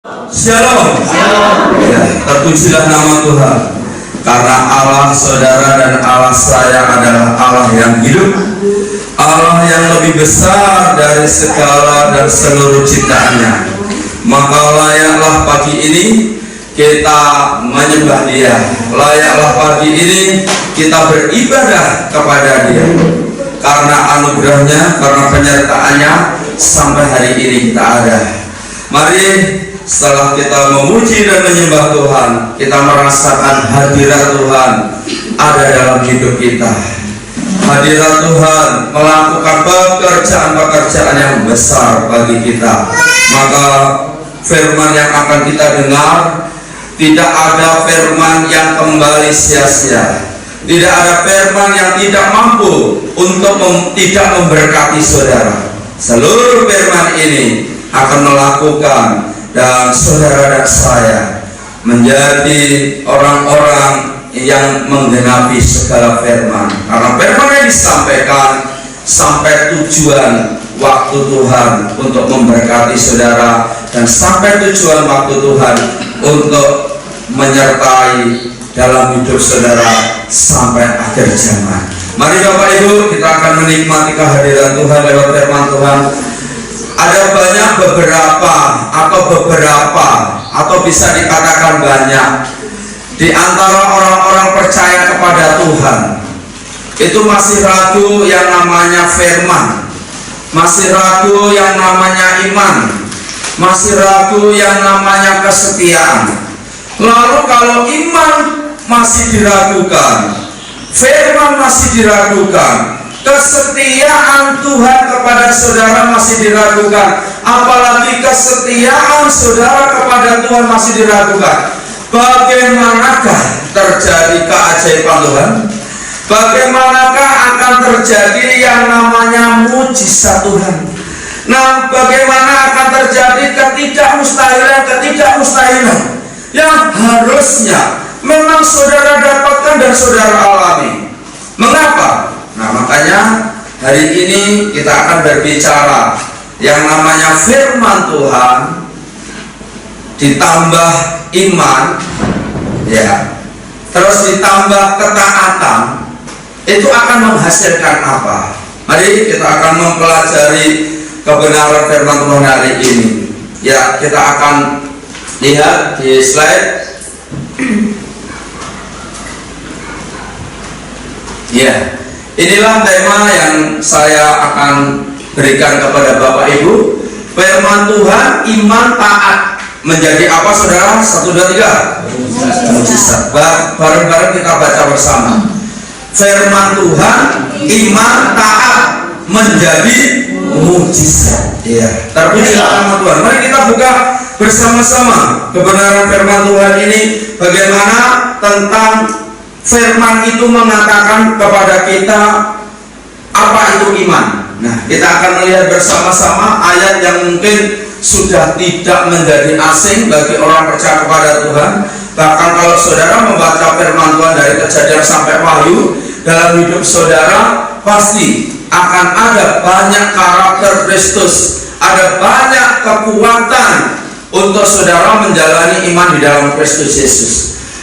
Shalom. Ya, terpujilah nama Tuhan. Karena Allah saudara dan Allah saya adalah Allah yang hidup, Allah yang lebih besar dari segala dan seluruh ciptaannya. Maka layaklah pagi ini kita menyembah Dia. Layaklah pagi ini kita beribadah kepada Dia. Karena anugerahnya, karena penyertaannya sampai hari ini kita ada. Mari setelah kita memuji dan menyembah Tuhan, kita merasakan hadirat Tuhan ada dalam hidup kita. Hadirat Tuhan melakukan pekerjaan-pekerjaan yang besar bagi kita. Maka firman yang akan kita dengar, tidak ada firman yang kembali sia-sia. Tidak ada firman yang tidak mampu untuk tidak memberkati saudara. Seluruh firman ini akan melakukan dan saudara dan saya menjadi orang-orang yang menggenapi segala firman. Karena firman yang disampaikan sampai tujuan waktu Tuhan untuk memberkati saudara, dan sampai tujuan waktu Tuhan untuk menyertai dalam hidup saudara sampai akhir zaman. Mari Bapak Ibu, kita akan menikmati kehadiran Tuhan lewat firman Tuhan. Ada banyak beberapa atau bisa dikatakan banyak di antara orang-orang percaya kepada Tuhan itu masih ragu yang namanya firman, masih ragu yang namanya iman, masih ragu yang namanya kesetiaan. Lalu kalau iman masih diragukan, firman masih diragukan, kesetiaan Tuhan kepada saudara masih diragukan, apalagi kesetiaan saudara kepada Tuhan masih diragukan, bagaimanakah terjadi keajaiban Tuhan? Bagaimanakah akan terjadi yang namanya mujizat Tuhan? Nah, bagaimana akan terjadi ketidakmustahilan yang harusnya memang saudara dapatkan dan saudara alami? Mengapa? Nah, makanya hari ini kita akan berbicara yang namanya firman Tuhan ditambah iman, ya, terus ditambah ketaatan, itu akan menghasilkan apa? Mari kita akan mempelajari kebenaran firman Tuhan hari ini. Ya, kita akan lihat di slide. Ya, inilah tema yang saya akan berikan kepada Bapak Ibu. Firman Tuhan, iman, taat menjadi apa saudara? 1, 2, 3 mujizat. Bareng-bareng kita baca bersama. Firman Tuhan, iman, taat menjadi mujizat. Ya, terpujilah nama Tuhan. Mari kita buka bersama-sama kebenaran firman Tuhan ini. Bagaimana tentang firman itu mengatakan kepada kita apa itu iman. Nah, kita akan melihat bersama-sama ayat yang mungkin sudah tidak menjadi asing bagi orang percaya kepada Tuhan. Bahkan kalau saudara membaca firman Tuhan dari Kejadian sampai Wahyu, dalam hidup saudara pasti akan ada banyak karakter Kristus, ada banyak kekuatan untuk saudara menjalani iman di dalam Kristus Yesus.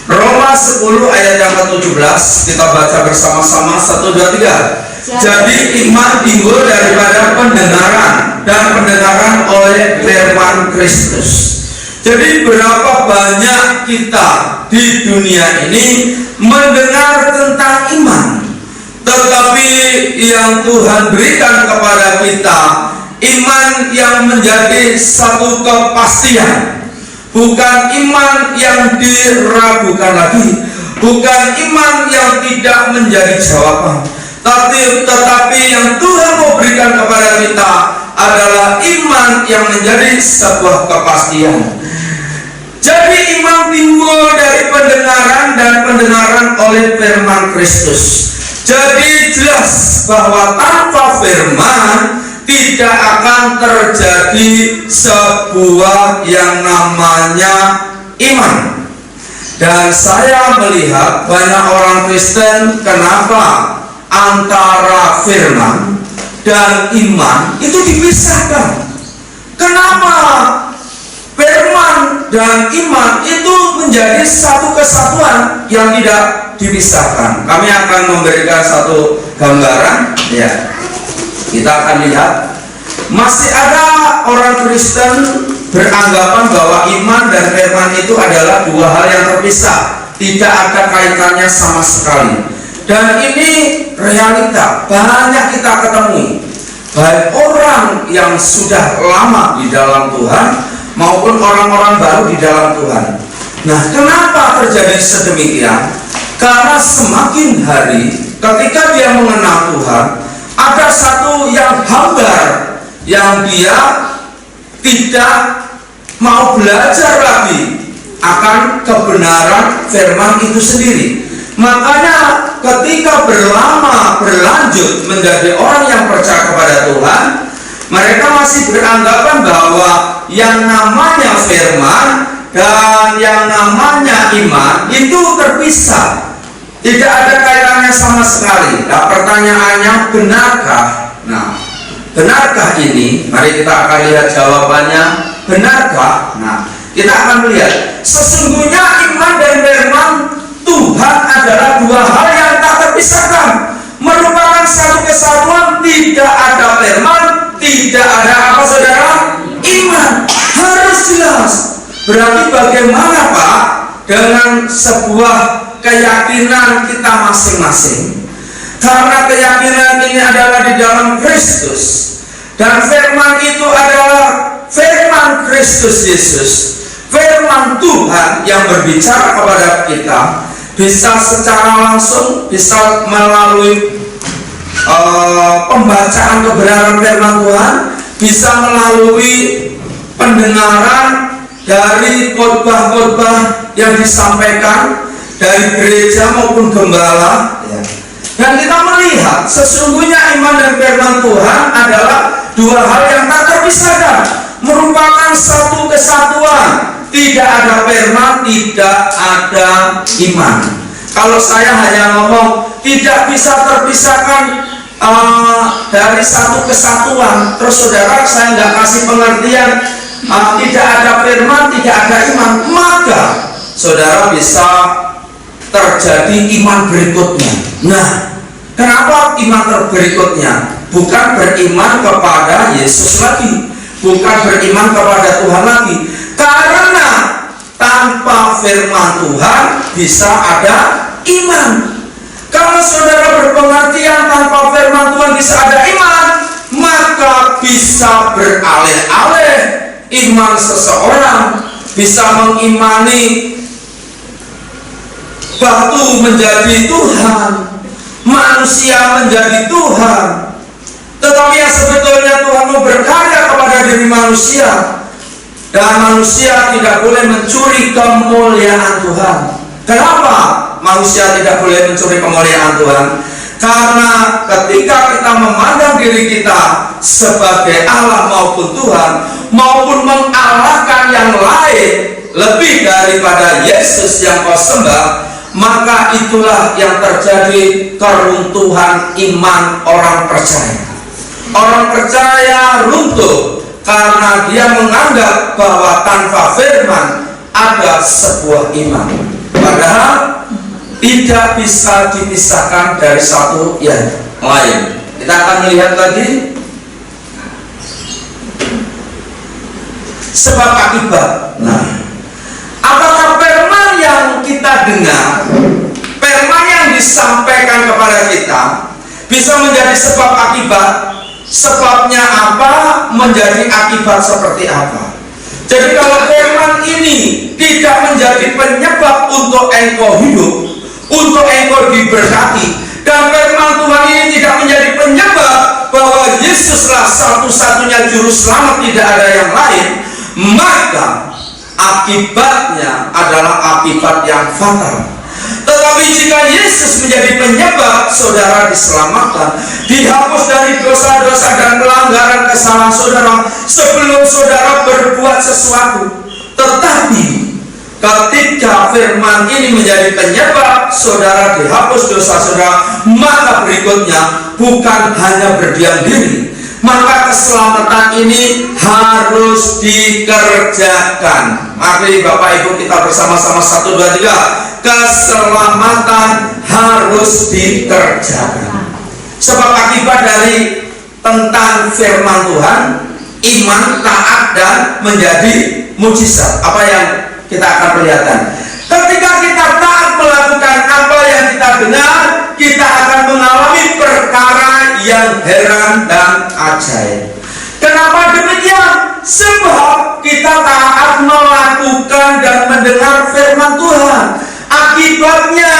Roma 10 ayat yang ke-17 kita baca bersama-sama. 1, 2, 3. Jadi iman timbul daripada pendengaran, dan pendengaran oleh firman Kristus. Jadi berapa banyak kita di dunia ini mendengar tentang iman, tetapi yang Tuhan berikan kepada kita iman yang menjadi satu kepastian. Bukan iman yang diragukan lagi, bukan iman yang tidak menjadi jawaban, tetapi yang Tuhan mau berikan kepada kita adalah iman yang menjadi sebuah kepastian. Jadi iman timbul dari pendengaran, dan pendengaran oleh firman Kristus. Jadi jelas bahwa tanpa firman tidak akan terjadi sebuah yang namanya iman. Dan saya melihat banyak orang Kristen, kenapa antara firman dan iman itu dipisahkan? Kenapa firman dan iman itu menjadi satu kesatuan yang tidak dipisahkan. Kami akan memberikan satu gambaran, ya. Kita akan lihat masih ada orang Kristen beranggapan bahwa iman dan firman itu adalah dua hal yang terpisah, tidak ada kaitannya sama sekali. Dan ini realita banyak kita ketemui, baik orang yang sudah lama di dalam Tuhan maupun orang-orang baru di dalam Tuhan. Nah, kenapa terjadi sedemikian? Karena semakin hari ketika dia mengenal Tuhan, ada satu yang hambar, yang dia tidak mau belajar lagi akan kebenaran firman itu sendiri. Makanya ketika berlanjut menjadi orang yang percaya kepada Tuhan, mereka masih beranggapan bahwa yang namanya firman dan yang namanya iman itu terpisah, tidak ada kaitannya sama sekali. Nah, pertanyaannya, benarkah? Nah, benarkah ini? Mari kita akan lihat jawabannya. Benarkah? Nah, kita akan melihat sesungguhnya iman dan firman Tuhan adalah dua hal yang tak terpisahkan, merupakan satu kesatuan. Tidak ada firman, tidak ada apa saudara? Iman. Harus jelas. Berarti bagaimana Pak dengan sebuah keyakinan kita masing-masing? Karena keyakinan ini adalah di dalam Kristus, dan firman itu adalah firman Kristus Yesus, firman Tuhan yang berbicara kepada kita, bisa secara langsung, bisa melalui pembacaan kebenaran firman Tuhan, bisa melalui pendengaran dari khotbah-khotbah yang disampaikan dari gereja maupun gembala, ya. Dan kita melihat sesungguhnya iman dan firman Tuhan adalah dua hal yang tak terpisahkan, merupakan satu kesatuan. Tidak ada firman, tidak ada iman. Kalau saya hanya ngomong tidak bisa terpisahkan dari satu kesatuan, terus saudara saya nggak kasih pengertian tidak ada firman, tidak ada iman, maka saudara bisa terjadi iman berikutnya. Nah, kenapa iman berikutnya? Bukan beriman kepada Yesus lagi, bukan beriman kepada Tuhan lagi. Karena tanpa firman Tuhan bisa ada iman. Kalau saudara berpengertian tanpa firman Tuhan bisa ada iman, maka bisa beralih-alih iman seseorang, bisa mengimani batu menjadi Tuhan, manusia menjadi Tuhan. Tetapi yang sebetulnya Tuhan mau berkarya kepada diri manusia, dan manusia tidak boleh mencuri kemuliaan Tuhan. Kenapa manusia tidak boleh mencuri kemuliaan Tuhan? Karena ketika kita memandang diri kita sebagai Allah maupun Tuhan, maupun mengalahkan yang lain lebih daripada Yesus yang kau sembah, maka itulah yang terjadi keruntuhan iman orang percaya. Orang percaya runtuh karena dia menganggap bahwa tanpa firman ada sebuah iman, padahal tidak bisa dipisahkan dari satu yang lain. Kita akan melihat lagi sebab akibat. Nah, apakah firman yang kita dengar, firman yang disampaikan kepada kita bisa menjadi sebab akibat? Sebabnya apa? Menjadi akibat seperti apa? Jadi kalau firman ini tidak menjadi penyebab untuk engkau hidup, untuk engkau diberkati, dan firman Tuhan ini tidak menjadi penyebab bahwa Yesuslah satu-satunya juru selamat, tidak ada yang lain, maka akibatnya adalah akibat yang fatal. Tetapi jika Yesus menjadi penyebab saudara diselamatkan, dihapus dari dosa-dosa dan pelanggaran kesalahan saudara sebelum saudara berbuat sesuatu, tetapi ketika firman ini menjadi penyebab saudara dihapus dosa saudara, maka berikutnya bukan hanya berdiam diri, maka keselamatan ini harus dikerjakan. Mari Bapak Ibu kita bersama-sama 1, 2, 3. Keselamatan harus dikerjakan. Sebab akibat dari tentang firman Tuhan, iman, taat, dan menjadi mujizat. Apa yang kita akan perlihatkan? Ketika kita taat melakukan apa yang kita dengar, kita akan mengalami perkara yang heran dan ajaib. Kenapa demikian? Sebab kita taat melakukan dan mendengar firman Tuhan. Akibatnya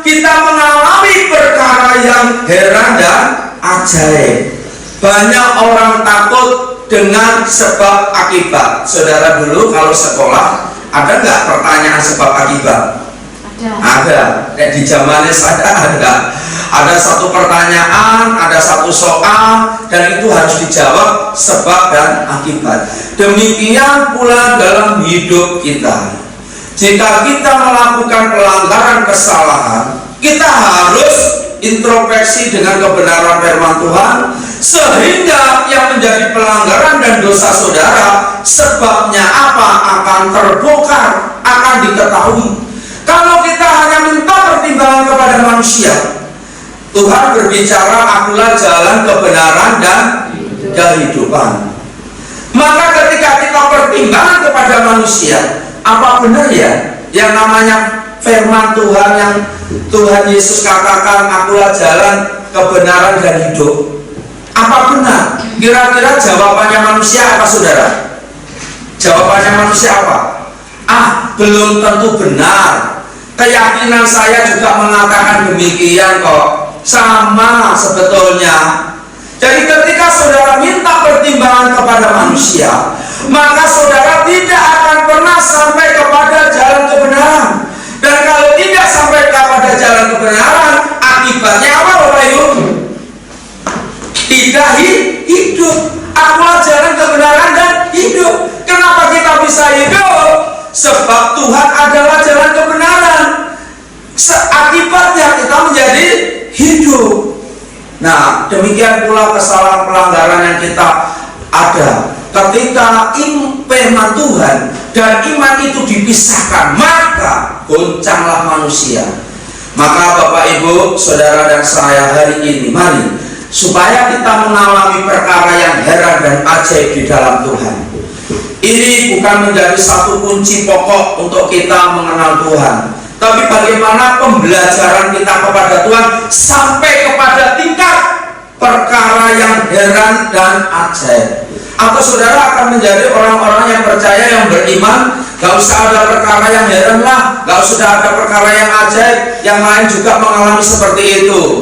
kita mengalami perkara yang heran dan ajaib. Banyak orang takut dengan sebab akibat. Saudara dulu kalau sekolah, ada nggak pertanyaan sebab akibat? Ada. Di zamannya saya ada. Ada satu pertanyaan, ada satu soal, dan itu harus dijawab sebab dan akibat. Demikian pula dalam hidup kita. Jika kita melakukan pelanggaran kesalahan, kita harus introspeksi dengan kebenaran firman Tuhan, sehingga yang menjadi pelanggaran dan dosa saudara, sebabnya apa akan terbongkar, akan diketahui. Kalau kita hanya minta pertimbangan kepada manusia, Tuhan berbicara, akulah jalan kebenaran dan kehidupan. Maka ketika kita pertimbangan kepada manusia, apa benar ya yang namanya firman Tuhan yang Tuhan Yesus katakan, akulah jalan kebenaran dan hidup? Apa benar? Kira-kira jawabannya manusia apa, saudara? Jawabannya manusia apa? Belum tentu benar. Keyakinan saya juga mengatakan demikian kok. Sama sebetulnya. Jadi ketika saudara minta pertimbangan kepada manusia, maka saudara tidak akan pernah sampai kepada jalan kebenaran. Dan kalau tidak sampai kepada jalan kebenaran, akibatnya apa, Bapak Ibu? Tidak hidup. Akulah jalan kebenaran dan hidup. Kenapa kita bisa hidup? Sebab Tuhan adalah jalan kebenaran. Akibatnya kita menjadi hidup. Nah, demikian pula kesalahan pelanggaran yang kita ada. Ketika firman Tuhan dan iman itu dipisahkan, maka goncanglah manusia. Maka Bapak Ibu, saudara dan saya hari ini, mari supaya kita mengalami perkara yang heran dan ajaib di dalam Tuhan. Ini bukan menjadi satu kunci pokok untuk kita mengenal Tuhan, tapi bagaimana pembelajaran kita kepada Tuhan sampai kepada tingkat perkara yang heran dan ajaib. Atau saudara akan menjadi orang-orang yang percaya, yang beriman, gak usah ada perkara yang heran lah, gak usah ada perkara yang ajaib, yang lain juga mengalami seperti itu.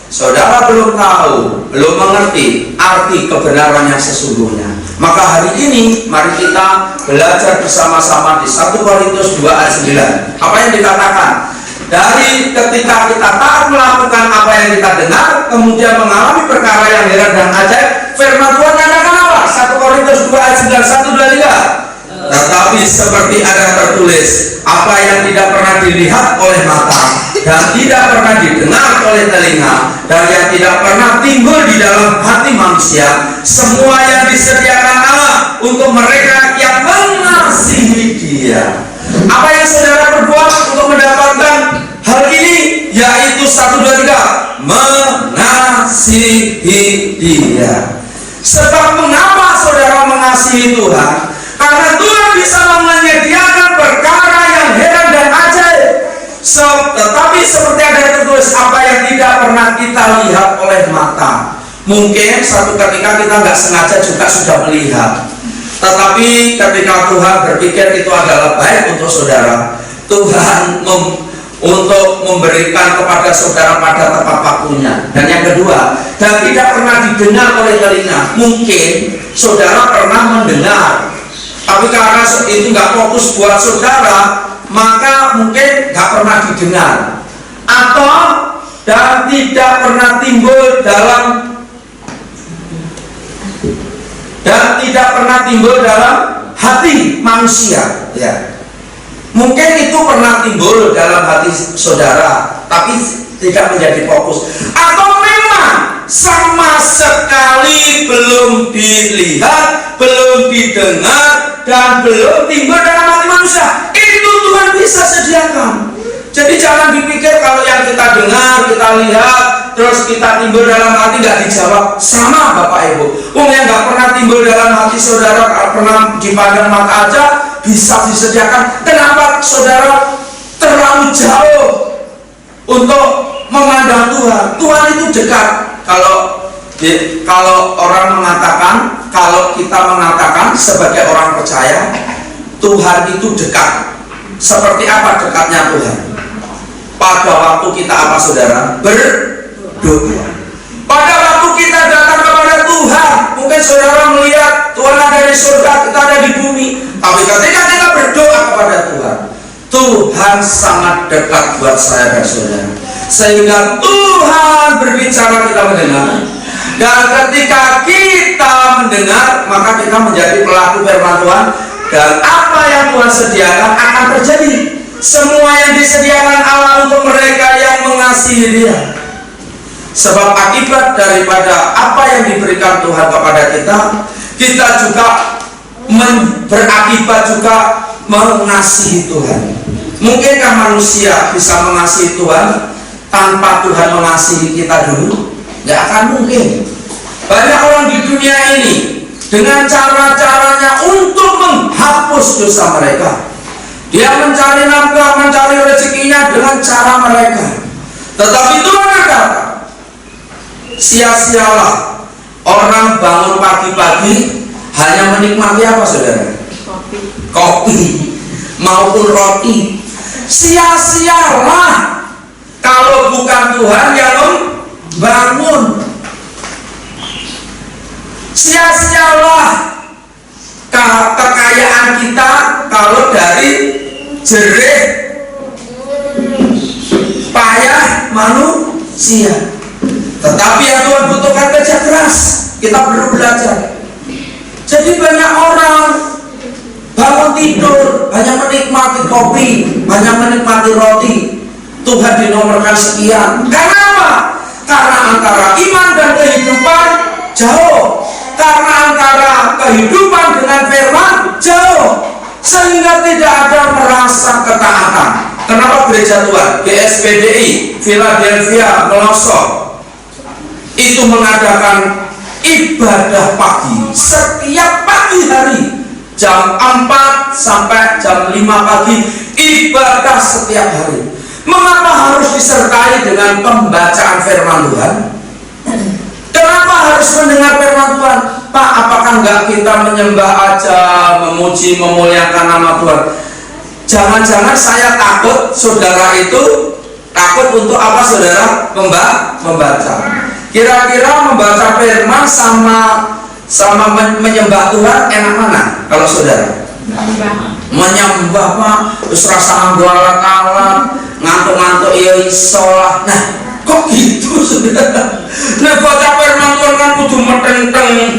Saudara belum tahu, belum mengerti arti kebenaran yang sesungguhnya. Maka hari ini mari kita belajar bersama-sama di 1 Korintus 2 ayat 9. Apa yang dikatakan? Dari ketika kita taat melakukan apa yang kita dengar, kemudian mengalami perkara yang heran dan ajaib, firman Tuhan katakan apa? 1 Korintus 2 ayat 9, 1, 2, 3. Tetapi seperti ada tertulis, apa yang tidak pernah dilihat oleh mata dan tidak pernah didengar oleh telinga dan yang tidak pernah timbul di dalam hati manusia, semua yang disediakan Allah untuk mereka yang mengasihi Dia. Apa yang saudara perbuat untuk mendapatkan hal ini? Yaitu 1, 2, 3, mengasihi Dia. Sebab mengapa saudara mengasihi Tuhan? Karena Tuhan bisa menyediakan perkara yang heran dan ajaib. Tetapi seperti ada tertulis, apa yang tidak pernah kita lihat oleh mata. Mungkin satu ketika kita nggak sengaja juga sudah melihat, tetapi ketika Tuhan berpikir itu adalah baik untuk saudara, Tuhan untuk memberikan kepada saudara pada tepat waktunya. Dan yang kedua, dan tidak pernah didengar oleh telinga. Mungkin saudara pernah mendengar, tapi karena itu nggak fokus buat saudara, maka mungkin nggak pernah didengar, atau dan tidak pernah timbul dalam hati manusia. Ya, mungkin itu pernah timbul dalam hati saudara, tapi tidak menjadi fokus. Atau memang sama sekali belum dilihat, belum didengar, dan belum timbul dalam hati manusia. Itu Tuhan bisa sediakan. Jadi jangan dipikir kalau yang kita dengar, kita lihat, terus kita timbul dalam hati nggak dijawab. Sama Bapak Ibu, yang nggak pernah timbul dalam hati saudara, nggak pernah dipandang mata aja bisa disediakan. Kenapa saudara terlalu jauh untuk memandang Tuhan? Tuhan itu dekat. Kalau orang mengatakan, kalau kita mengatakan sebagai orang percaya, Tuhan itu dekat. Seperti apa dekatnya Tuhan? Pada waktu kita apa saudara? Berdoa. Pada waktu kita datang kepada Tuhan, mungkin saudara melihat Tuhan ada di surga, kita ada di bumi. Tapi ketika kita berdoa kepada Tuhan, Tuhan sangat dekat buat saya dan saudara. Sehingga Tuhan berbicara, kita mendengar. Dan ketika kita mendengar, maka kita menjadi pelaku firman Tuhan. Dan apa yang Tuhan sediakan akan terjadi. Semua yang disediakan Allah untuk mereka yang mengasihi Dia. Sebab akibat daripada apa yang diberikan Tuhan kepada kita, kita juga berakibat juga mengasihi Tuhan. Mungkinkah manusia bisa mengasihi Tuhan tanpa Tuhan mengasihi kita dulu? Tidak akan mungkin. Banyak orang di dunia ini dengan cara-caranya untuk menghapus dosa mereka. Dia mencari nafkah, mencari rezekinya dengan cara mereka. Tetapi Tuhan kata, sia-sialah orang bangun pagi-pagi hanya menikmati apa saudara? Kopi maupun roti. Sia-sialah kalau bukan Tuhan yang membangun. Sia-sialah kekayaan kita kalau dari jerih payah manusia. Tetapi yang Tuhan butuhkan kerja keras. Kita perlu belajar. Jadi banyak orang bangun tidur hanya menikmati kopi, hanya menikmati roti. Tuhan dinomorkan sekian. Karena apa? Karena antara iman dan kehidupan jauh. Karena antara kehidupan dengan firman jauh. Sehingga tidak ada merasa ketaatan. Kenapa gereja Tuhan GSPDI Philadelphia Melosok itu mengadakan ibadah pagi setiap pagi hari jam 4 sampai jam 5 pagi, ibadah setiap hari. Mengapa harus disertai dengan pembacaan firman Tuhan? Kenapa harus mendengar firman Tuhan? Pak, apakah enggak kita menyembah aja, memuji, memuliakan nama Tuhan? Jangan-jangan saya takut saudara itu takut untuk apa saudara? Membaca. Kira-kira membaca firman sama menyembah Tuhan enak mana kalau saudara? Menyembah Pak, terus rasa angguala-kala, ngantuk-ngantuk ya isolah. Nah, kok gitu saudara? Nah, baca firman Tuhan kan kudu metenteng.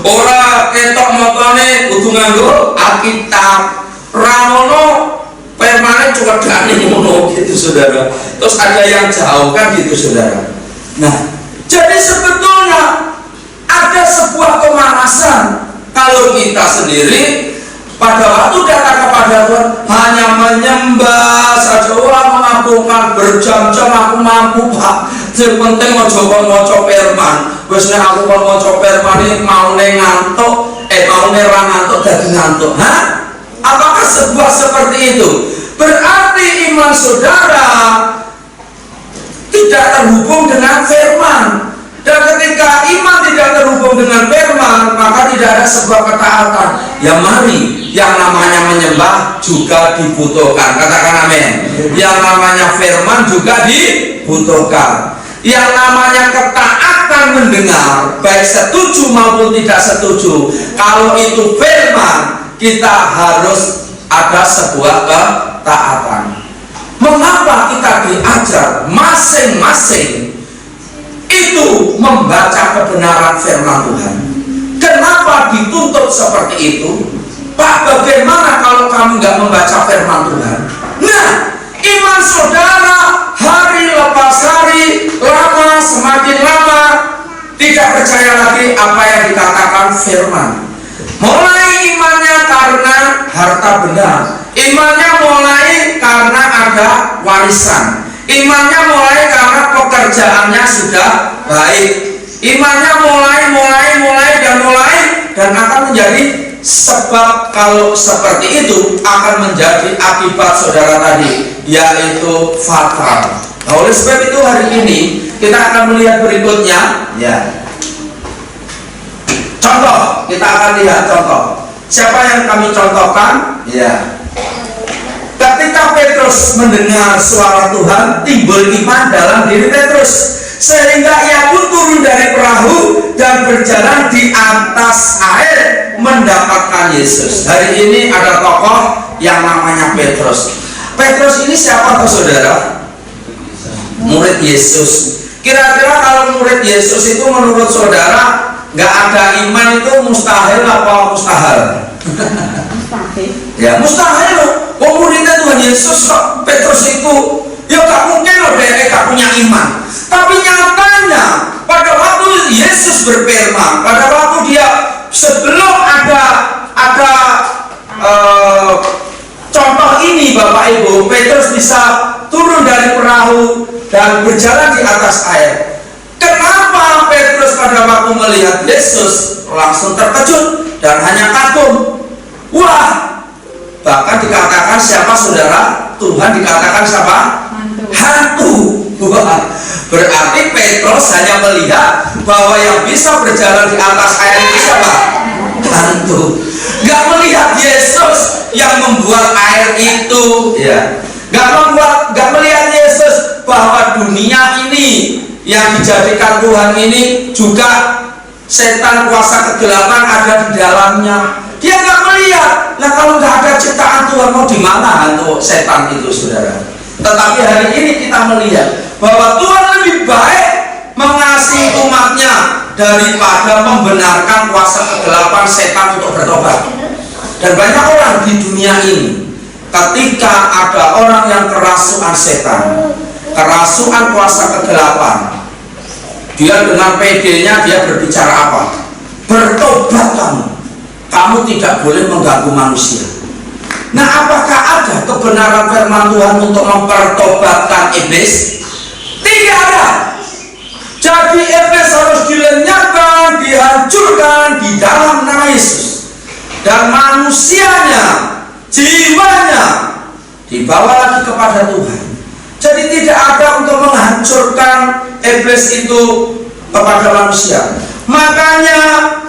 Ora ketok motone kudu nganggo Alkitab. Ramono firmane cuwedane ngono gitu saudara. Terus ada yang jauh kan gitu saudara. Nah, jadi sebetulnya ada sebuah kemalasan kalau kita sendiri pada waktu datang kepada Tuhan hanya menyembah saja. Wah, mengakukan berjam-jam aku mampu Pak. Yang penting ojo kon maca firman. Wis nek aku kon maca firman iki maune ngantuk, maune ra ngantuk dadi ngantuk. Hah? Apakah sebuah seperti itu? Berarti iman saudara tidak terhubung dengan firman. Dan ketika iman tidak terhubung dengan firman, maka tidak ada sebuah ketaatan. Ya mari, yang namanya menyembah juga dibutuhkan. Katakan amin. Yang namanya firman juga dibutuhkan. Yang namanya ketaatan mendengar, baik setuju maupun tidak setuju. Kalau itu firman, kita harus ada sebuah ketaatan. Mengapa kita diajar masing-masing itu membaca kebenaran firman Tuhan? Kenapa dituntut seperti itu? Pak, bagaimana kalau kamu nggak membaca firman Tuhan? Nah, iman saudara hari lepas hari lama semakin tidak percaya lagi apa yang dikatakan firman. Mulai imannya karena harta benda, imannya mulai karena ada warisan, imannya mulai karena pekerjaannya sudah baik, imannya mulai dan akan menjadi sebab. Kalau seperti itu akan menjadi akibat saudara tadi, yaitu fatal. Nah, oleh sebab itu hari ini kita akan melihat berikutnya, ya. Contoh, kita akan lihat contoh. Siapa yang kami contohkan? Ya. Ketika Petrus mendengar suara Tuhan, timbul iman dalam diri Petrus, sehingga ia pun turun dari perahu dan berjalan di atas air mendapatkan Yesus. Hari ini ada tokoh yang namanya Petrus. Petrus ini siapa, saudara? Murid Yesus. Kira-kira kalau murid Yesus itu menurut saudara nggak ada iman itu mustahil apa mustahil? Mustahil. Ya mustahil loh. Muridnya Tuhan Yesus, Petrus itu ya nggak mungkin loh dia nggak punya iman. Tapi nyatanya pada waktu Yesus berfirman, pada waktu dia sebelum ada contoh ini Bapak Ibu, Petrus bisa turun dari perahu dan berjalan di atas air. Kenapa Petrus pada waktu melihat Yesus langsung terkejut dan hanya kagum? Wah, bahkan dikatakan siapa saudara? Tuhan dikatakan siapa? Hantu. Wah, berarti Petrus hanya melihat bahwa yang bisa berjalan di atas air itu siapa? Hantu. Gak melihat Yesus yang membuat air itu, ya. Gak melihat Yesus bahwa dunia ini yang dijadikan Tuhan ini juga setan kuasa kegelapan ada di dalamnya. Dia nggak melihat. Nah kalau nggak ada ciptaan Tuhan, mau di mana untuk setan itu, saudara? Tetapi hari ini kita melihat bahwa Tuhan lebih baik mengasihi umatnya daripada membenarkan kuasa kegelapan setan untuk bertobat. Dan banyak orang di dunia ini, ketika ada orang yang kerasukan setan, kerasukan kuasa kegelapan, dia dengan PD-nya dia berbicara apa? Bertobat kamu tidak boleh mengganggu manusia. Nah, apakah ada kebenaran firman Tuhan untuk mempertobatkan iblis? Tidak ada. Jadi iblis harus dilenyapkan, dihancurkan di dalam nama Yesus, dan manusianya, jiwanya dibawa lagi kepada Tuhan. Jadi tidak ada untuk menghancurkan iblis itu kepada manusia. Makanya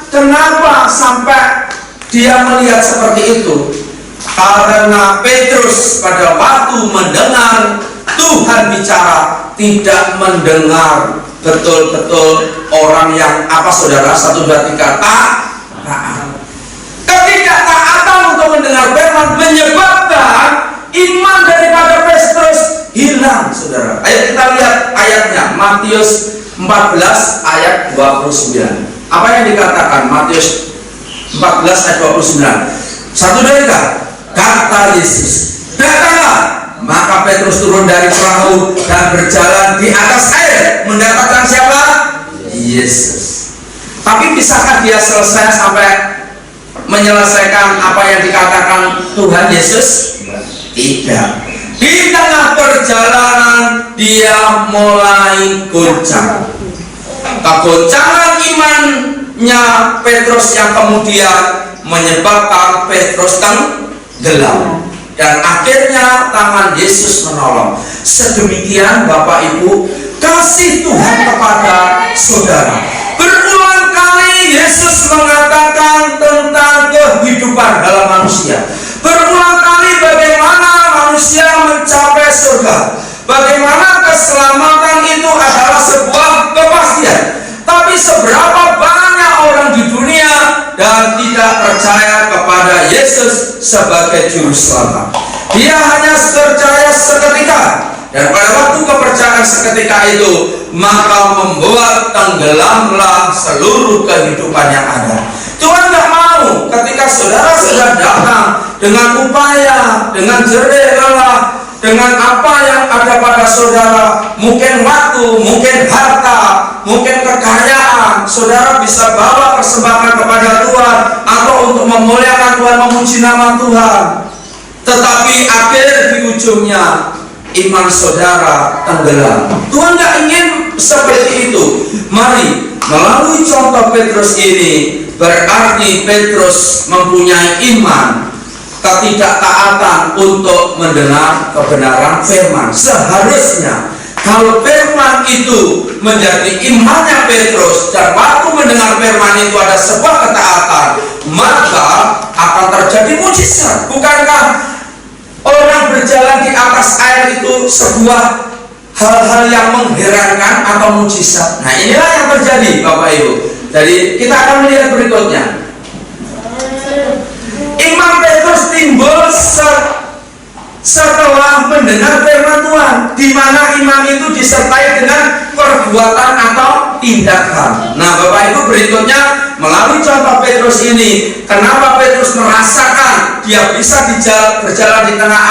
kenapa sampai dia melihat seperti itu? Karena Petrus pada waktu mendengar Tuhan bicara tidak mendengar betul-betul orang yang apa saudara? 1, 2, 3 taat. Ketidaktaatan untuk mendengar firman menyebabkan iman daripada Petrus hilang, saudara. Ayo kita lihat ayatnya, Matius 14 ayat 29. Apa yang dikatakan Matius 14 ayat 29? 1, 2, 3. Kata Yesus, datanglah. Maka Petrus turun dari perahu dan berjalan di atas air mendapatkan siapa? Yesus. Tapi bisakah dia selesai sampai menyelesaikan apa yang dikatakan Tuhan Yesus? Tidak. Di tengah perjalanan dia mulai goncang. Kegoncangan imannya Petrus yang kemudian menyebabkan Petrus tenggelam, dan akhirnya tangan Yesus menolong. Sedemikian Bapak Ibu kasih Tuhan kepada saudara. Berulang kali Yesus mengatakan tentang kehidupan dalam manusia. Berulang kali bagaimana manusia mencapai surga, bagaimana keselamatan itu adalah sebuah kepastian. Tapi seberapa banyak orang di dunia dan tidak percaya kepada Yesus sebagai juru selamat. Dia hanya percaya seketika, dan pada waktu kepercayaan seketika itu maka membuat tenggelamlah seluruh kehidupan yang ada. Tuhan tidak mau ketika saudara sudah datang dengan upaya, dengan jerih lelah, dengan apa yang ada pada saudara, mungkin waktu, mungkin harta, mungkin kekayaan, saudara bisa bawa persembahan kepada Tuhan atau untuk memuliakan Tuhan, memuji nama Tuhan. Tetapi akhir di ujungnya iman saudara tenggelam. Tuhan tidak ingin seperti itu. Mari, melalui contoh Petrus ini, berarti Petrus mempunyai iman ketidaktaatan untuk mendengar kebenaran firman. Seharusnya kalau firman itu menjadi imannya Petrus, dan waktu mendengar firman itu ada sebuah ketaatan, maka akan terjadi mujizat. Bukankah orang berjalan di atas air itu sebuah hal-hal yang mengherankan atau mujizat? Nah, inilah yang terjadi, Bapak Ibu. Jadi kita akan melihat berikutnya. Iman Petrus timbul setelah mendengar firman Tuhan, di mana iman itu disertai dengan perbuatan atau tindakan. Nah, Bapak Ibu, berikutnya melalui contoh Petrus ini, kenapa Petrus merasakan dia bisa berjalan di tengah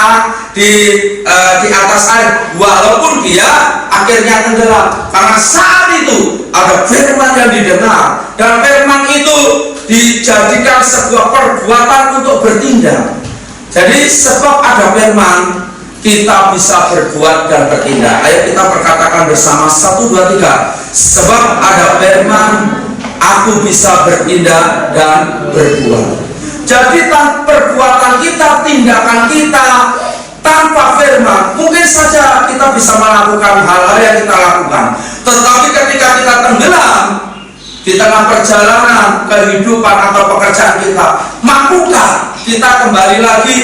di atas air walaupun dia akhirnya tenggelam? Karena saat itu ada firman yang didengar, dan firman itu dijadikan sebuah perbuatan untuk bertindak. Jadi sebab ada firman, kita bisa berbuat dan bertindak. Ayo kita perkatakan bersama, 1, 2, 3. Sebab ada firman, aku bisa bertindak dan berbuat. Jadi tanpa perbuatan kita, tindakan kita, tanpa firman, mungkin saja kita bisa melakukan hal-hal yang kita lakukan. Tetapi ketika kita tenggelam di tengah perjalanan kehidupan atau pekerjaan kita, mampukah kita kembali lagi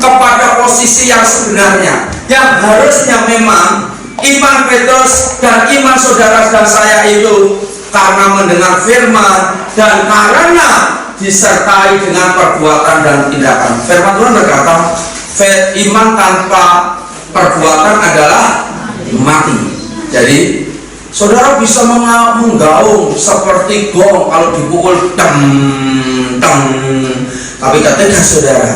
kepada posisi yang sebenarnya, yang harusnya memang iman Petrus dan iman saudara dan saya itu karena mendengar firman dan karena disertai dengan perbuatan dan tindakan. Firman Tuhan berkata, iman tanpa perbuatan adalah mati. Jadi saudara bisa menggaung seperti gong kalau dipukul teng teng, tapi ketika saudara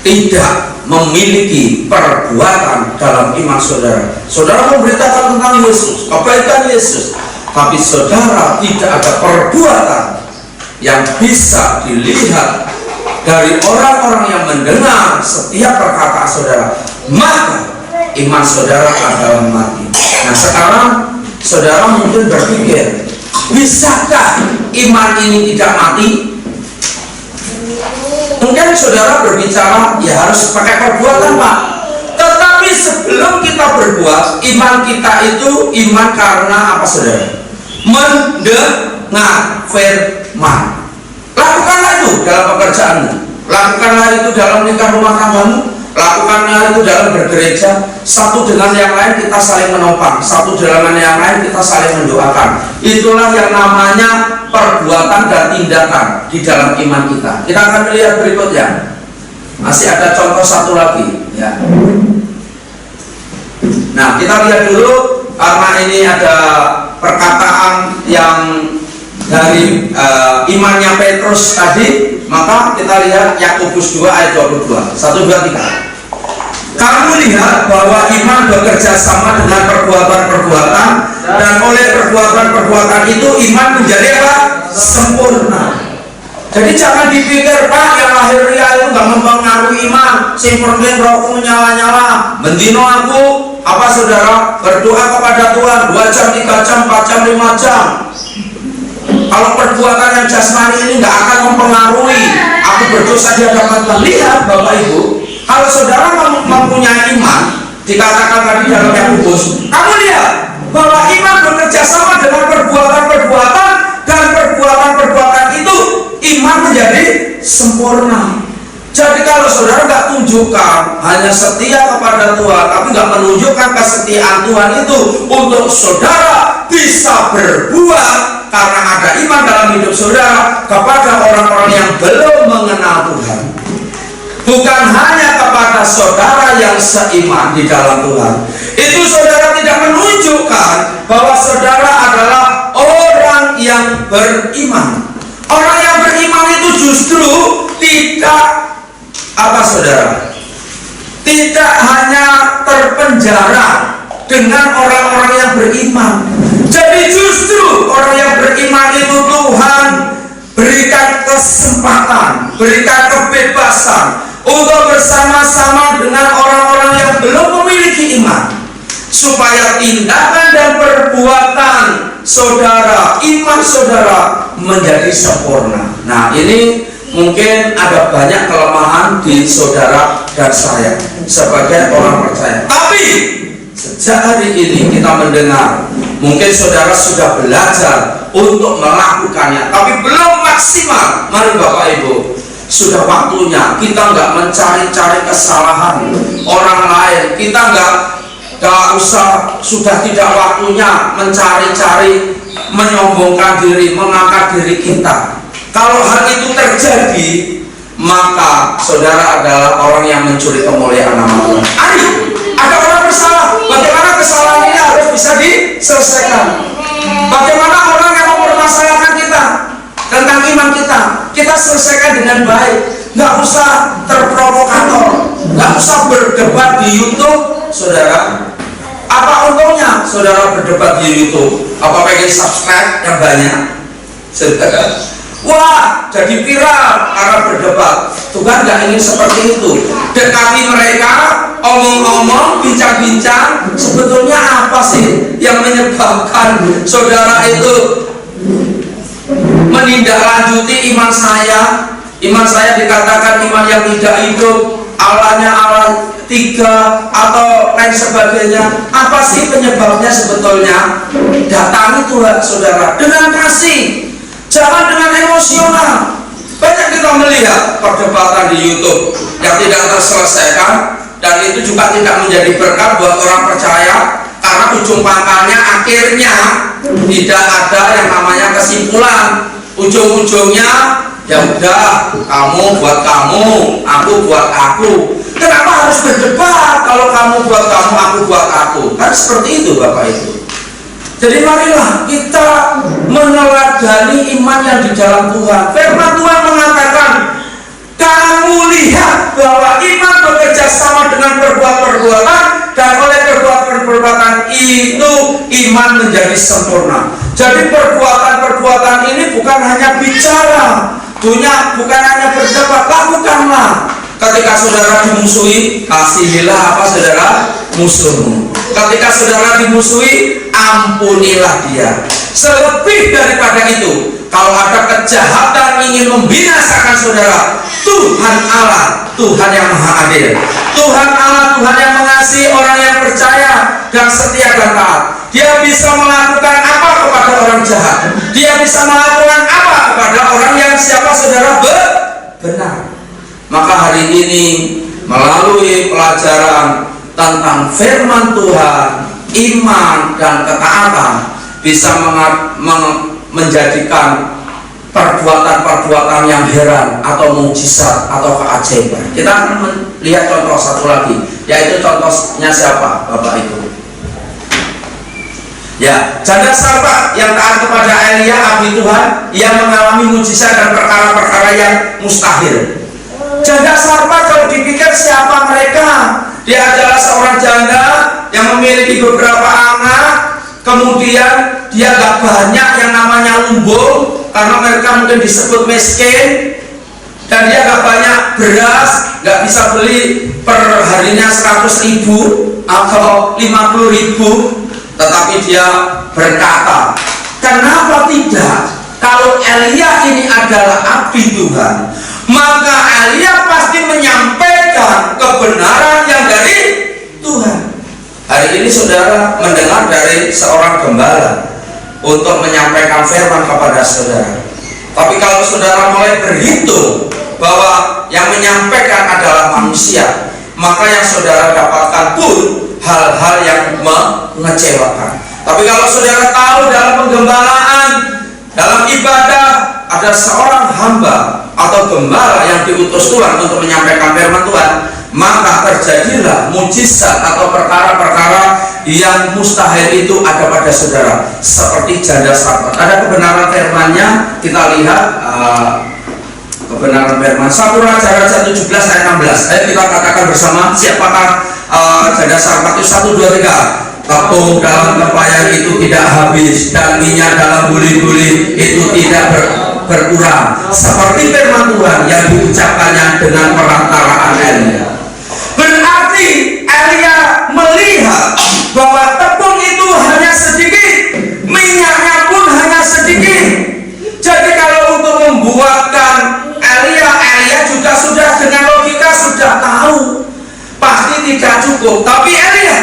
tidak memiliki perbuatan dalam iman saudara, saudara memberitakan tentang Yesus, kebaikan Yesus, tapi saudara tidak ada perbuatan yang bisa dilihat dari orang-orang yang mendengar setiap perkataan saudara, maka iman saudara adalah mati. Nah, sekarang saudara mungkin berpikir, bisakah iman ini tidak mati? Mungkin saudara berbicara, ya harus pakai perbuatan, Pak. Tetapi sebelum kita berbuat, iman kita itu iman karena apa, saudara? Mendengar firman. Lakukanlah itu dalam pekerjaanmu, lakukanlah itu dalam nikah rumah tanggamu, lakukanlah itu dalam bergereja. Satu dengan yang lain kita saling menopang, satu dengan yang lain kita saling mendoakan. Itulah yang namanya perbuatan dan tindakan di dalam iman kita. Kita akan melihat berikutnya. Masih ada contoh satu lagi, ya. Nah, kita lihat dulu, karena ini ada perkataan yang dari imannya Petrus tadi, maka kita lihat Yakobus 2 ayat 22. 1, 2, 3. Kamu lihat bahwa iman bekerja sama dengan perbuatan-perbuatan, dan oleh perbuatan-perbuatan itu iman menjadi apa? Sempurna. Jadi jangan dipikir, Pak, yang lahir ria itu gak mempengaruhi iman, sing penting rokok nyala-nyala, mendino aku apa, saudara, berdoa kepada Tuhan 2 jam, 3 jam, 4 jam, 5 jam. Kalau perbuatan yang jasmani ini nggak akan mempengaruhi aku berdosa di hadapan Tuhan. Lihat, Bapak Ibu, kalau saudara mempunyai iman, dikatakan tadi dalam Yakobus, kamu lihat bahwa iman bekerja sama dengan perbuatan-perbuatan, dan perbuatan-perbuatan itu iman menjadi sempurna. Jadi kalau saudara nggak tunjukkan hanya setia kepada Tuhan, tapi nggak menunjukkan kesetiaan Tuhan itu untuk saudara bisa berbuat karena ada iman dalam hidup saudara kepada orang-orang yang belum mengenal Tuhan, bukan hanya kepada saudara yang seiman di dalam Tuhan, itu saudara tidak menunjukkan bahwa saudara adalah orang yang beriman. Orang yang beriman itu justru tidak apa, saudara, tidak hanya terpenjara dengan orang-orang yang beriman. Jadi justru orang yang beriman itu Tuhan berikan kesempatan, berikan kebebasan untuk bersama-sama dengan orang-orang yang belum memiliki iman, supaya tindakan dan perbuatan saudara, iman saudara menjadi sempurna. Nah, ini mungkin ada banyak kelemahan di saudara dan saya sebagai orang percaya. Tapi sejak hari ini kita mendengar, mungkin saudara sudah belajar untuk melakukannya, tapi belum maksimal. Mari Bapak Ibu, sudah waktunya kita nggak mencari-cari kesalahan orang lain. Kita nggak usah, sudah tidak waktunya mencari-cari, menyombongkan diri, mengangkat diri kita. Kalau hal itu terjadi, maka saudara adalah orang yang mencuri kemuliaan nama Tuhan. Ayo, ada orang bersalah, bagaimana kesalahan ini harus bisa diselesaikan? Bagaimana orang yang mempermasalahkan kita tentang iman kita selesaikan dengan baik. Nggak usah terprovokator, nggak usah berdebat di YouTube, saudara. Apa untungnya saudara berdebat di YouTube? Apa pengen subscribe yang banyak? Saudara, wah, jadi viral karena berdebat. Tuhan nggak ingin seperti itu. Dekati mereka, omong-omong, bincang-bincang. Sebetulnya apa sih yang menyebabkan saudara itu menindaklanjuti iman saya? Iman saya dikatakan iman yang tidak hidup, Allahnya Allah tiga atau lain sebagainya. Apa sih penyebabnya sebetulnya? Datangi Tuhan saudara dengan kasih, jangan dengan emosional. Banyak kita melihat perdebatan di YouTube yang tidak terselesaikan, dan itu juga tidak menjadi berkat buat orang percaya, karena ujung pangkalnya akhirnya tidak ada yang namanya kesimpulan. Ujung-ujungnya ya udah, kamu buat kamu, aku buat aku. Kenapa harus berdebat kalau kamu buat kamu, aku buat aku? Kan seperti itu Bapak Ibu. Jadi marilah kita meneladani iman yang di dalam Tuhan. Firman Tuhan mengatakan, kamu lihat bahwa iman bekerja sama dengan perbuatan, dan oleh perbuatan itu iman menjadi sempurna. Jadi perbuatan-perbuatan ini bukan hanya bicara, bukan hanya berdebat, lakukanlah. Ketika saudara dimusuhi, kasihilah apa saudara? Musuhmu. Ketika saudara dimusuhi, ampunilah dia. Selebih daripada itu, kalau ada kejahatan ingin membinasakan saudara, Tuhan Allah, Tuhan yang Maha Adil, Tuhan Allah, Tuhan yang mengasihi orang yang percaya dan setia dan taat. Dia bisa melakukan apa kepada orang jahat? Dia bisa melakukan apa kepada orang yang siapa saudara benar? Maka hari ini melalui pelajaran tentang firman Tuhan, iman dan ketaatan bisa menjadikan perbuatan-perbuatan yang heran atau mukjizat atau keajaiban. Kita akan melihat contoh satu lagi, yaitu contohnya siapa Bapak Ibu? Ya, janda sarpat yang taat kepada Elia abdi Tuhan, yang mengalami mukjizat dan perkara-perkara yang mustahil. Janda sarpat kalau dipikir siapa mereka? Dia adalah seorang janda yang memiliki beberapa anak, kemudian dia gak banyak yang namanya lumbung karena mereka mungkin disebut miskin, dan dia gak banyak beras, gak bisa beli per harinya 100.000 atau 50.000. Tetapi dia berkata, kenapa tidak? Kalau Elia ini adalah abdi Tuhan, maka Elia pasti menyampaikan kebenaran yang dari Tuhan. Hari ini saudara mendengar dari seorang gembala untuk menyampaikan firman kepada saudara. Tapi kalau saudara mulai berhitung bahwa yang menyampaikan adalah manusia, maka yang saudara dapatkan pun hal-hal yang mengecewakan. Tapi kalau saudara tahu dalam penggembalaan, dalam ibadah, ada seorang hamba atau gembala yang diutus Tuhan untuk menyampaikan firman Tuhan, maka terjadilah mujizat atau perkara-perkara yang mustahil itu ada pada saudara, seperti janda sarpat. Ada kebenaran firman-Nya, kita lihat kebenaran firman. 1 Raja-Raja 17 ayat 16. Ayo kita katakan bersama, siapakah janda sarpat itu? 1, 2, 3. Tepung dalam tempayan itu tidak habis, dan minyak dalam buli-buli itu tidak berkurang, seperti firman Tuhan yang diucapkannya dengan perantaraan Elia. Berarti Elia melihat bahwa tepung itu hanya sedikit, minyaknya pun hanya sedikit. Jadi kalau untuk membuatkan Elia juga sudah dengan logika sudah tahu pasti tidak cukup. Tapi Elia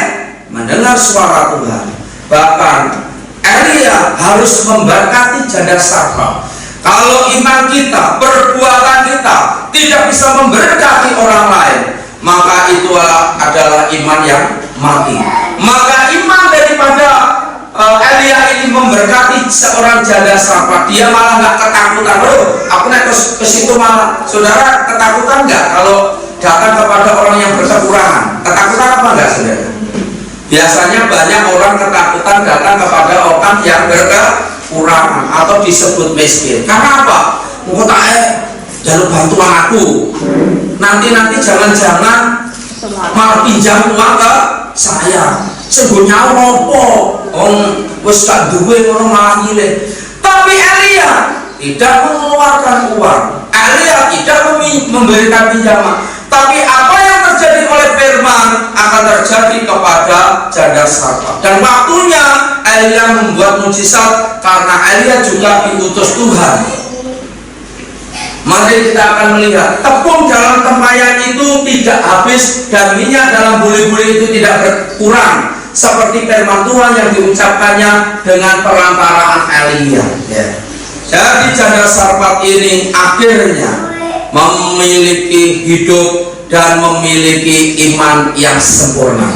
mendengar suara Tuhan. Bahkan Elia harus memberkati janda sarpat. Kalau iman kita, perbuatan kita tidak bisa memberkati orang lain, maka itu adalah iman yang mati. Maka iman daripada Elia ini memberkati seorang janda sarpat, dia malah nggak ketakutan. Loh, aku naik ke situ malah. Saudara ketakutan nggak kalau datang kepada orang yang berkekurangan? Ketakutan apa enggak, saudara? Biasanya banyak orang ketakutan datang kepada orang yang berkekurangan atau disebut miskin. Karena apa? Engkau tak jalur bantuan aku. Nanti jangan-jangan malah pinjam uang ke saya. Sebutnya apa? Wes gak duwe ngono malah nyilih. Tapi Elia tidak mengeluarkan uang. Elia tidak memberikan pinjaman. Tapi apa yang terjadi oleh firman akan terjadi kepada janda sarpat. Dan waktunya Elia membuat mujizat karena Elia juga diutus Tuhan. Mari kita akan melihat tepung dalam tempayan itu tidak habis dan minyak dalam buli-buli itu tidak berkurang, seperti firman Tuhan yang diucapkannya dengan perantaraan Elia. Jadi janda sarpat ini akhirnya memiliki hidup dan memiliki iman yang sempurna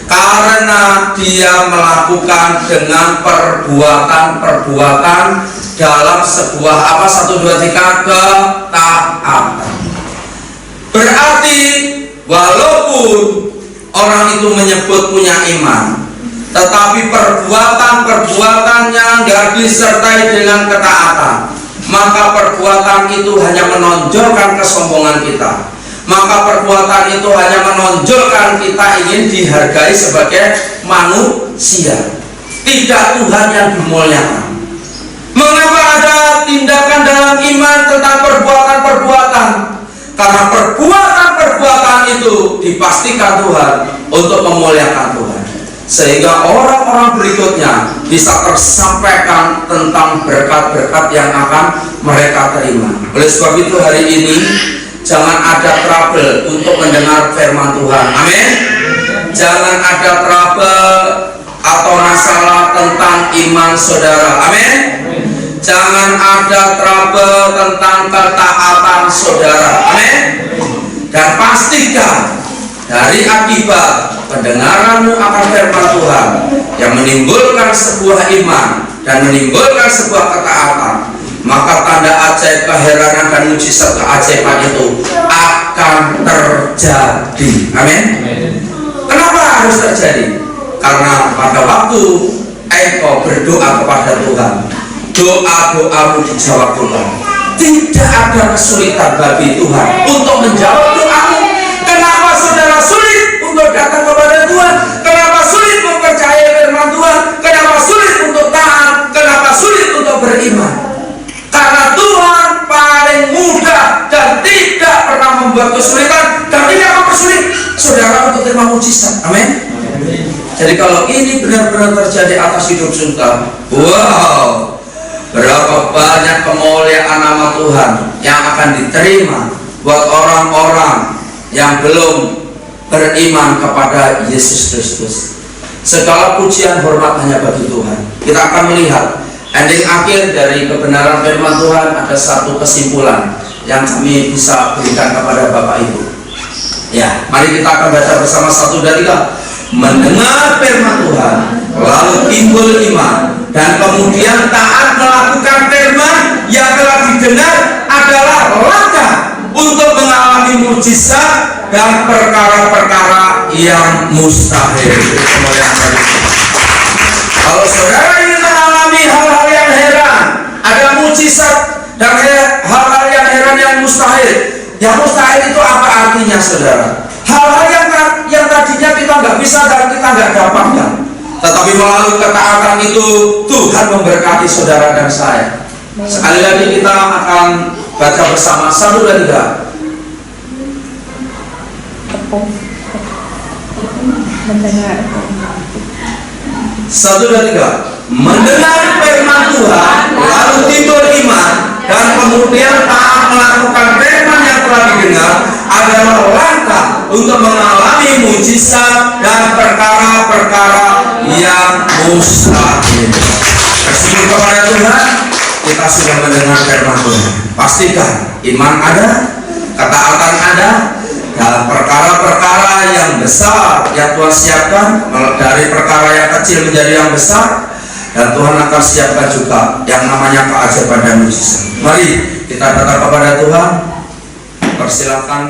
karena dia melakukan dengan perbuatan dalam sebuah 1, 2, 3 ketaatan. Berarti walaupun orang itu menyebut punya iman, tetapi perbuatannya nggak disertai dengan ketaatan, maka perbuatan itu hanya menonjolkan kesombongan kita. Maka perbuatan itu hanya menonjolkan kita ingin dihargai sebagai manusia, tidak Tuhan yang dimuliakan. Mengapa ada tindakan dalam iman tentang perbuatan-perbuatan? Karena perbuatan-perbuatan itu dipastikan Tuhan untuk memuliakan Tuhan, sehingga orang-orang berikutnya bisa tersampaikan tentang berkat-berkat yang akan mereka terima. Oleh sebab itu hari ini jangan ada trouble untuk mendengar firman Tuhan. Amin. Jangan ada trouble atau masalah tentang iman saudara. Amin. Jangan ada trouble tentang ketaatan saudara. Amin. Dan pastikan dari akibat pendengaranmu akan firman Tuhan yang menimbulkan sebuah iman dan menimbulkan sebuah ketaatan, maka tanda ajaib, keheranan dan mujizat keajaiban itu akan terjadi. Amin. Kenapa harus terjadi? Karena pada waktu engkau berdoa kepada Tuhan, doa-doamu dijawab Tuhan. Tidak ada kesulitan bagi Tuhan untuk menjawab doamu. Kenapa saudara sulit untuk datang kepada Tuhan? Kenapa sulit mempercayai firman Tuhan? Kenapa sulit untuk taat? Kenapa sulit untuk beriman? Karena Tuhan paling mudah dan tidak pernah membuat kesulitan dan tidak mempersulit saudara untuk terima mujizat. Amin. Jadi kalau ini benar-benar terjadi atas hidup saudara, wow, berapa banyak kemuliaan nama Tuhan yang akan diterima buat orang-orang yang belum beriman kepada Yesus Kristus. Segala pujian hormat hanya bagi Tuhan. Kita akan melihat ending akhir dari kebenaran firman Tuhan. Ada satu kesimpulan yang kami bisa berikan kepada Bapak Ibu. Ya, mari kita akan baca bersama 1, 2, 3. Mendengar firman Tuhan, lalu timbul iman, dan kemudian taat melakukan firman yang telah didengar adalah langkah untuk mengalami mujizat dan perkara-perkara yang mustahil. Kalau saudara ingin mengalami hal-hal yang heran, ada mujizat dan hal-hal yang heran yang mustahil, mustahil. Yang mustahil itu apa artinya, saudara? Hal-hal yang tadinya kita nggak bisa dan kita nggak dapatkan, tetapi melalui ketaatan itu Tuhan memberkati saudara dan saya. Sekali lagi kita akan baca bersama 1, 2, 3. Mendengar. 1, 2, 3. Mendengar firman Tuhan, lalu timbul iman, dan kemudian taat melakukan firman yang telah didengar adalah langkah untuk mengalami mujizat dan perkara-perkara yang mustahil. Bersyukur kepada Tuhan, kita sudah mendengar firman Tuhan. Pastikan iman ada, ketaatan ada, dan perkara-perkara yang besar yang Tuhan siapkan, dari perkara yang kecil menjadi yang besar, dan Tuhan akan siapkan juga yang namanya keajaiban dan mujizat. Mari kita datang kepada Tuhan. Persilakan